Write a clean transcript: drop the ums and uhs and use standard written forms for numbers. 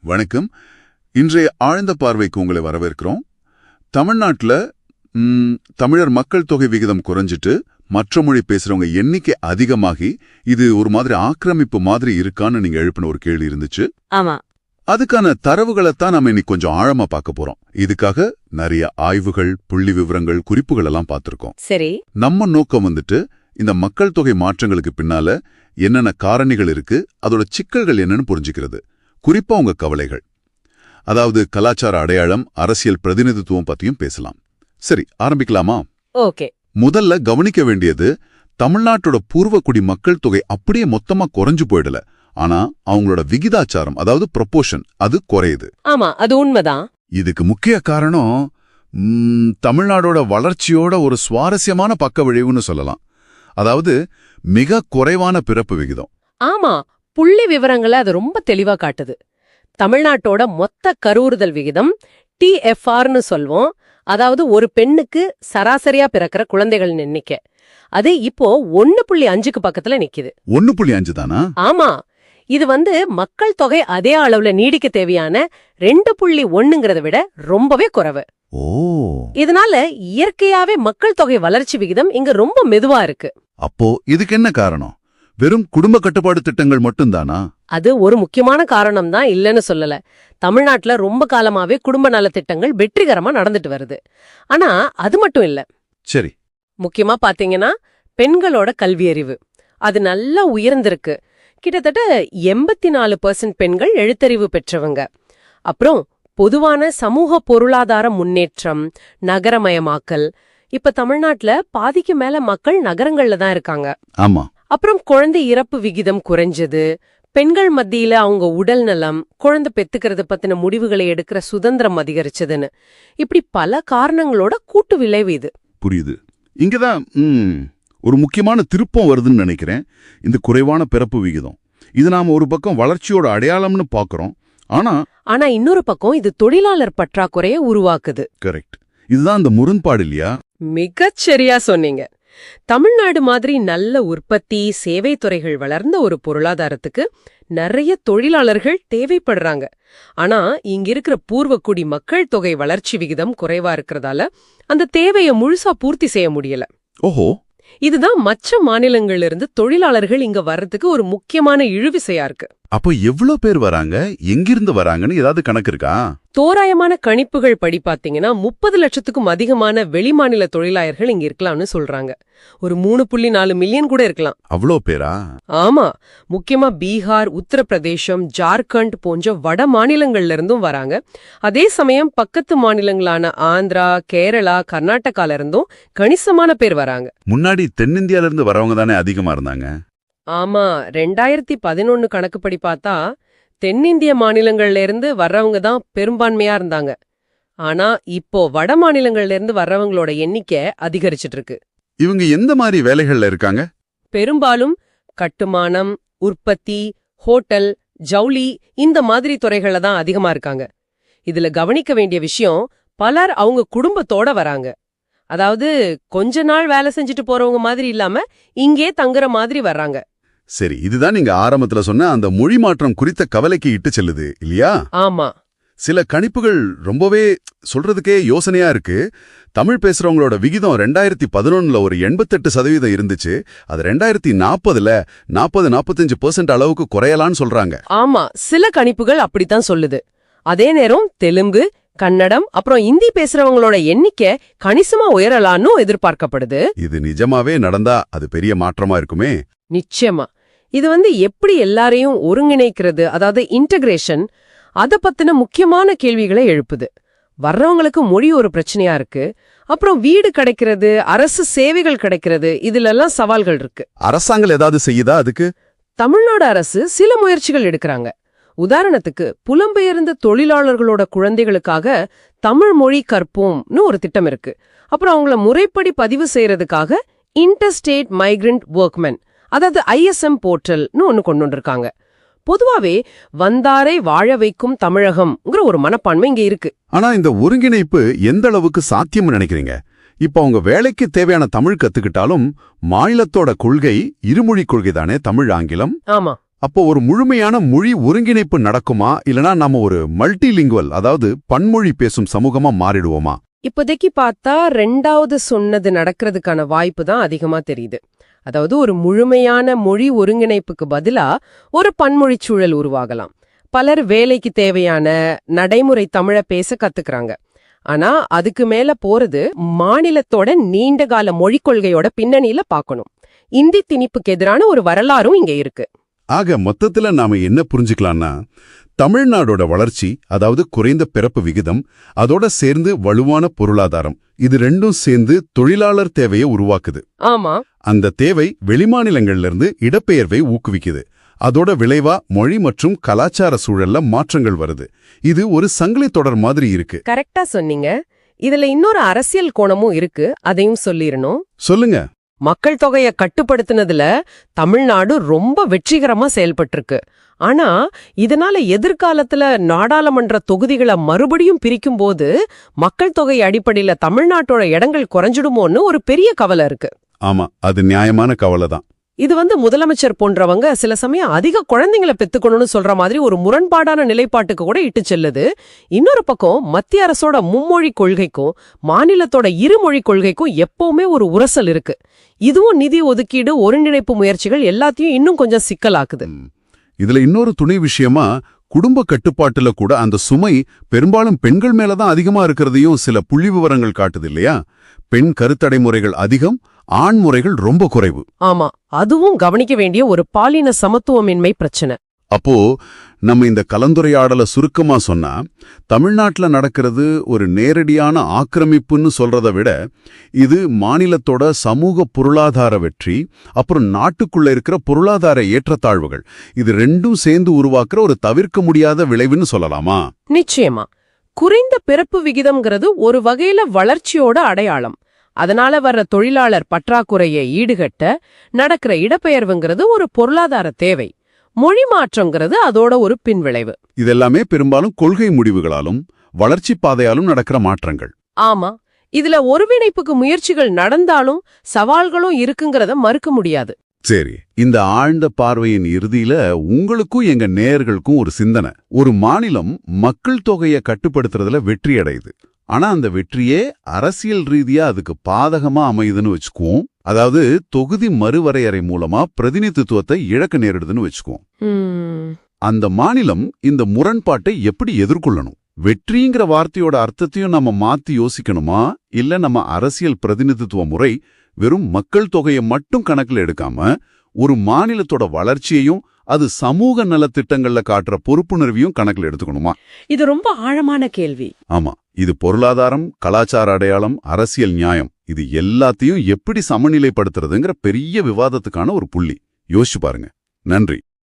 வணக்கம். இன்றைய ஆழ்ந்த பார்வைக்கு உங்களை வரவேற்கிறோம். தமிழ்நாட்டில் தமிழர் மக்கள் தொகை விகிதம் குறைஞ்சிட்டு மற்ற மொழி பேசுறவங்க எண்ணிக்கை அதிகமாகி இது ஒரு மாதிரி ஆக்கிரமிப்பு மாதிரி இருக்கான்னு நீங்க எழுப்பின ஒரு கேள்வி இருந்துச்சு. ஆமா. அதுக்கான தரவுகளைத்தான் நம்ம இன்னைக்கு கொஞ்சம் ஆழமா பார்க்க போறோம். இதுக்காக நிறைய ஆய்வுகள், புள்ளி விவரங்கள், குறிப்புகள் எல்லாம் பார்த்திருக்கோம். சரி. நம்ம நோக்கம் இந்த மக்கள் தொகை மாற்றங்களுக்கு பின்னால என்னென்ன காரணிகள் இருக்கு, அதோட சிக்கல்கள் என்னன்னு புரிஞ்சுக்கிறது. குறிப்பா உங்க கவலைகள், அதாவது கலாச்சார அடையாளம், அரசியல் பிரதிநிதித்துவம் பத்தியும் பேசலாம். சரி, ஆரம்பிக்கலாமா? ஓகே. முதல்ல கவனிக்க வேண்டியது, தமிழ்நாட்டோட பூர்வக்குடி மக்கள் தொகை அப்படியே மொத்தமா குறைஞ்சு போயிடல. ஆனா அவங்களோட விகிதாச்சாரம், அதாவது ப்ரொபோர்ஷன், அது குறையுது. ஆமா, அது உண்மைதான். இதுக்கு முக்கிய காரணம் தமிழ்நாடோட வளர்ச்சியோட ஒரு சுவாரஸ்யமான பக்க விளைவுன்னு சொல்லலாம். அதாவது மிக குறைவான பிறப்பு விகிதம். ஆமா, புள்ளி விவரங்களை அது ரொம்ப தெளிவா காட்டுது. தமிழ்நாட்டோட மொத்த கருவுறுதல் விகிதம் TFRன்னு சொல்வோம். அதாவது ஒரு பெண்ணுக்கு சராசரியா பிறக்கிற குழந்தைகள் எண்ணிக்கை. அது இப்போ 1.5க்கு பக்கத்துல நிக்குது. 1.5 தானா? ஆமா. இது மக்கள் தொகை அதே அளவுல நீடிக்க தேவையான 2.1ங்கிறத விட ரொம்பவே குறைவு. ஓ. இதனால இயற்கையாவே மக்கள் தொகை வளர்ச்சி விகிதம் இங்க ரொம்ப மெதுவா இருக்கு. அப்போ இதுக்கு என்ன காரணம்? வெறும் குடும்ப கட்டுப்பாடு திட்டங்கள் மட்டும்தானா? அது ஒரு முக்கியமான காரணம் தான், இல்லன்னு சொல்லல. தமிழ்நாட்டுல ரொம்ப காலமாவே குடும்ப நலத்திட்டங்கள் வெற்றிகரமா நடந்துட்டு வருது. ஆனா அது மட்டும் இல்ல. சரி. முக்கியமா பாத்தீங்கன்னா பெண்களோட கல்வியறிவு அது நல்லா உயர்ந்திருக்கு. கிட்டத்தட்ட 84% பெண்கள் எழுத்தறிவு பெற்றவங்க. அப்புறம் பொதுவான சமூக பொருளாதார முன்னேற்றம், நகரமயமாக்கல். இப்ப தமிழ்நாட்டுல பாதிக்கு மேல மக்கள் நகரங்கள்ல தான் இருக்காங்க. ஆமா. அப்புறம் குழந்தை இறப்பு விகிதம் குறைஞ்சது, பெண்கள் மத்தியில அவங்க உடல் நலம், குழந்தை பெத்துக்கிறது பத்தின முடிவுகளை எடுக்கிற சுதந்திரம் அதிகரிச்சதுன்னு இப்படி பல காரணங்களோட கூட்டு விளைவு இது. புரியுது. இங்கதான் ஒரு முக்கியமான திருப்பம் வருதுன்னு நினைக்கிறேன். இந்த குறைவான பிறப்பு விகிதம் இது நாம ஒரு பக்கம் வளர்ச்சியோட அடையாளம்னு பாக்குறோம். ஆனா இன்னொரு பக்கம் இது தொழிலாளர் பற்றாக்குறைய உருவாக்குது. கரெக்ட். இதுதான் அந்த முரண்பாடு இல்லையா? மிகச்சரியா சொன்னீங்க. தமிழ்நாடு மாதிரி நல்ல உற்பத்தி, சேவை துறைகள் வளர்ந்த ஒரு பொருளாதாரத்துக்கு நிறைய தொழிலாளர்கள் தேவைப்படுறாங்க. ஆனா இங்க இருக்கிற பூர்வக்குடி மக்கள் தொகை வளர்ச்சி விகிதம் குறைவா இருக்கிறதால அந்த தேவையை முழுசா பூர்த்தி செய்ய முடியல. ஓஹோ. இதுதான் மற்ற மாநிலங்கள்ல இருந்து தொழிலாளர்கள் இங்க வர்றதுக்கு ஒரு முக்கியமான இழுவிசையா இருக்கு. அப்போ எவ்வளவு பேர் வராங்க, எங்கிருந்து வராங்கன்னு ஏதாவது கணக்கு இருக்கா? தோராயமான கணிப்புகள் படி பாத்தீங்கன்னா 30 லட்சத்துக்கும் அதிகமான வெளிமாநில தொழிலாளர்கள் இங்க இருக்கலாம்னு சொல்றாங்க. ஒரு 3.4 மில்லியன் கூட இருக்கலாம். அவ்வளோ பேரா? ஆமா. முக்கியமா பீகார், உத்தரப்பிரதேசம், ஜார்க்கண்ட் போன்ற வட மாநிலங்கள்ல இருந்தும் வராங்க. அதே சமயம் பக்கத்து மாநிலங்களான ஆந்திரா, கேரளா, கர்நாடகால இருந்தும் கணிசமான பேர் வராங்க. முன்னாடி தென்னிந்தியால இருந்து வரவங்க தானே அதிகமா இருந்தாங்க. ஆமா. 2011 கணக்குப்படி பார்த்தா தென்னிந்திய மாநிலங்கள்ல இருந்து வர்றவங்க தான் பெரும்பான்மையா இருந்தாங்க. ஆனா இப்போ வட மாநிலங்கள்ல இருந்து வர்றவங்களோட எண்ணிக்கை அதிகரிச்சிட்டு இருக்கு. இவங்க எந்த மாதிரி வேலைகள்ல இருக்காங்க? பெரும்பாலும் கட்டுமானம், உற்பத்தி, ஹோட்டல், ஜவுளி இந்த மாதிரி துறைகள்ல தான் அதிகமா இருக்காங்க. இதுல கவனிக்க வேண்டிய விஷயம், பலர் அவங்க குடும்பத்தோட வராங்க. அதாவது கொஞ்ச நாள் வேலை செஞ்சுட்டு போறவங்க மாதிரி இல்லாம இங்கே தங்குற மாதிரி வர்றாங்க. சரி, இதுதான் நீங்க ஆரம்பத்துல சொன்ன அந்த மொழி மாற்றம் குறித்த கவலைக்கு இட்டு செல்லுது இல்லையா? ஆமா. சில கணிப்புகள் ரொம்பவே சொல்றதுக்கே யோசனையா இருக்கு. தமிழ் பேசுறவங்களோட விகிதம் 2011ல ஒரு 88% இருந்துச்சு. அது 2040ல 40-45% அளவுக்கு குறையலான்னு சொல்றாங்க. ஆமா, சில கணிப்புகள் அப்படித்தான் சொல்லுது. அதே நேரம் தெலுங்கு, கன்னடம் அப்புறம் இந்தி பேசுறவங்களோட எண்ணிக்கை கணிசமா உயரலான்னு எதிர்பார்க்கப்படுது. இது நிஜமாவே நடந்தா அது பெரிய மாற்றமா இருக்குமே. நிச்சயமா. இது எப்படி எல்லாரையும் ஒருங்கிணைக்கிறது, அதாவது இன்டகிரேஷன், அத பத்தின முக்கியமான கேள்விகளை எழுப்புது. வர்றவங்களுக்கு மொழி ஒரு பிரச்சனையா இருக்கு. அப்புறம் வீடு கிடைக்கிறது, அரசு சேவைகள் கிடைக்கிறது, இதுல எல்லாம் சவால்கள் இருக்கு. அரசாங்கம் ஏதாவது செய்யுதா அதுக்கு? தமிழ்நாடு அரசு சில முயற்சிகள் எடுக்கிறாங்க. உதாரணத்துக்கு புலம்பெயர்ந்த தொழிலாளர்களோட குழந்தைகளுக்காக தமிழ் மொழி கற்போம்னு ஒரு திட்டம் இருக்கு. அப்புறம் அவங்கள முறைப்படி பதிவு செய்யறதுக்காக இன்டர்ஸ்டேட் மைக்ரண்ட் ஒர்க்மென், அதாவது ISM போர்ட்டல்னு ஒன்னு கொண்டு வந்திருக்காங்க. பொதுவாவே வந்தாரை வாழ வைக்கும் தமிழகம்ங்கிற ஒரு மனப்பான்மை இங்க இருக்கு. ஆனா இந்த ஒருங்கிணைப்பு எந்த அளவுக்கு சாத்தியம்னு நினைக்கிறீங்க? இப்ப அவங்க வேலைக்கு தேவையான தமிழ் கத்துக்கிட்டாலும் மாநிலத்தோட கொள்கை இருமொழி கொள்கை தானே, தமிழ் ஆங்கிலம். ஆமா. அப்போ ஒரு முழுமையான மொழி ஒருங்கிணைப்பு நடக்குமா இல்லனா நாம ஒரு மல்டிலிங்குவல் அதாவது பன்மொழி பேசும் சமூகமா மாறிடுவோமா? இப்போதைக்கு பார்த்தா ரெண்டாவது சொன்னது நடக்கிறதுக்கான வாய்ப்பு தான் அதிகமா தெரியுது. அதாவது ஒரு முழுமையான மொழி ஒருங்கிணைப்புக்கு பதிலா ஒரு பன்மொழிச் சூழல் உருவாகலாம். பலர் வேலைக்கு தேவையான நடைமுறை தமிழ பேச கத்துக்கிறாங்க. ஆனா அதுக்கு மேல போறது மாநிலத்தோட நீண்டகால மொழிக் கொள்கையோட பின்னணியில பார்க்கணும். இந்தி திணிப்புக்கு எதிரான ஒரு வரலாறும் இங்க இருக்கு. ஆக மொத்தத்துல நாம என்ன புரிஞ்சுக்கலாம்னா, தமிழ்நாடோட வளர்ச்சி அதாவது குறைந்த பிறப்பு விகிதம், அதோட சேர்ந்து வலுவான பொருளாதாரம், இது ரெண்டும் சேர்ந்து தொழிலாளர் தேவையை உருவாக்குது. ஆமா, அந்த தேவை வெளிமாநிலங்கள்ல இருந்து இடப்பெயர்வை ஊக்குவிக்குது. அதோட விளைவா மொழி மற்றும் கலாச்சார சூழல்ல மாற்றங்கள் வருது. இது ஒரு சங்கிலி தொடர் மாதிரி இருக்கு. கரெக்டா சொன்னீங்க. இதுல இன்னொரு அரசியல் கோணமும் இருக்கு, அதையும் சொல்லிரணும். சொல்லுங்க. மக்கள் தொகையை கட்டுப்படுத்தினதுல தமிழ்நாடு ரொம்ப வெற்றிகரமா செயல்பட்டிருக்கு. ஆனா இதனால எதிர்காலத்துல நாடாளுமன்ற தொகுதிகளை மறுபடியும் பிரிக்கும்போது மக்கள் தொகை அடிப்படையில தமிழ்நாட்டோட இடங்கள் குறைஞ்சிடுமோன்னு ஒரு பெரிய கவலை இருக்கு. ஆமா, அது நியாயமான கவலை தான். இது முதலமைச்சர் போன்றவங்க சில சமயம் அதிக குழந்தைங்களை பெத்துக்கணும்னு சொல்ற மாதிரி ஒரு முரண்பாடான நிலைப்பாட்டுக்கு கூட இட்டு செல்லுது. இன்னொரு பக்கம் மத்திய அரசோட மும்மொழி கொள்கைக்கும் மாநிலத்தோட இருமொழி கொள்கைக்கும் எப்பவுமே ஒரு உரசல் இருக்கு. இதுவும் நிதி ஒதுக்கீடு ஒருங்கிணைப்பு முயற்சிகள் எல்லாத்தையும் இன்னும் கொஞ்சம் சிக்கலாக்குது. இதுல இன்னொரு துணை விஷயமா குடும்ப கட்டுப்பாட்டுல கூட அந்த சுமை பெரும்பாலும் பெண்கள் மேலதான் அதிகமா இருக்கிறதையும் சில புள்ளி விவரங்கள் காட்டுது இல்லையா? பெண் கருத்தடை முறைகள் அதிகம், ஆண் முறைகள் ரொம்ப குறைவு. ஆமா, அதுவும் கவனிக்க வேண்டிய ஒரு பாலின சமத்துவமின்மை பிரச்சனை. அப்போ நம்ம இந்த கலந்துரையாடலை சுருக்கமா சொன்னா, தமிழ்நாட்டுல நடக்கிறது ஒரு நேரடியான ஆக்கிரமிப்புன்னு சொல்றதை விட இது மாநிலத்தோட சமூக பொருளாதார வெற்றி, அப்புறம் நாட்டுக்குள்ள இருக்கிற பொருளாதார ஏற்றத்தாழ்வுகள், இது ரெண்டும் சேர்ந்து உருவாக்குற ஒரு தவிர்க்க முடியாத விளைவுன்னு சொல்லலாமா? நிச்சயமா. குறைந்த பிறப்பு விகிதம்ங்கிறது ஒரு வகையில வளர்ச்சியோட அடையாளம். அதனால வர்ற தொழிலாளர் பற்றாக்குறையை ஈடுகட்ட நடக்கிற இடப்பெயர்வுங்கிறது ஒரு பொருளாதார தேவை. மொழி மாற்றம்ங்கிறது அதோட ஒரு பின்விளைவு. இதெல்லாமே பெரும்பாலும் கொள்கை முடிவுகளாலும் வளர்ச்சி பாதையாலும் நடக்கிற மாற்றங்கள். ஆமா, இதுல ஒருங்கிணைப்புக்கு முயற்சிகள் நடந்தாலும் சவால்களும் இருக்குங்கிறத மறுக்க முடியாது. சரி, இந்த ஆழ்ந்த பார்வையின் இறுதியில உங்களுக்கும் எங்க நேயர்களுக்கும் ஒரு சிந்தனை. ஒரு மாநிலம் மக்கள் தொகையை கட்டுப்படுத்துறதுல வெற்றி அடையுது. ஆனா அந்த வெற்றியே அரசியல் ரீதியா அதுக்கு பாதகமா அமையுதுன்னு வச்சுக்குவோம். அதாவது தொகுதி மறுவரையறை மூலமா பிரதிநிதித்துவத்தை இழக்க நேரிடுதுன்னு வச்சுக்குவோம். அந்த மாநிலம் இந்த முரண்பாட்டை எப்படி எதிர்கொள்ளணும்? வெற்றிங்கிற வார்த்தையோட அர்த்தத்தையும் நம்ம மாத்தி யோசிக்கணுமா? இல்ல நம்ம அரசியல் பிரதிநிதித்துவ முறை வெறும் மக்கள் தொகையை மட்டும் கணக்கில் எடுக்காம ஒரு மாநிலத்தோட வளர்ச்சியையும் அது சமூக நலத்திட்டங்கள்ல காட்டுற பொறுப்புணர்வையும் கணக்கில் எடுத்துக்கணுமா? இது ரொம்ப ஆழமான கேள்வி. ஆமா, இது பொருளாதாரம், கலாச்சார அடையாளம், அரசியல் நியாயம், இது எல்லாத்தையும் எப்படி சமநிலைப்படுத்துறதுங்கிற பெரிய விவாதத்துக்கான ஒரு புள்ளி. யோசிச்சு பாருங்க. நன்றி.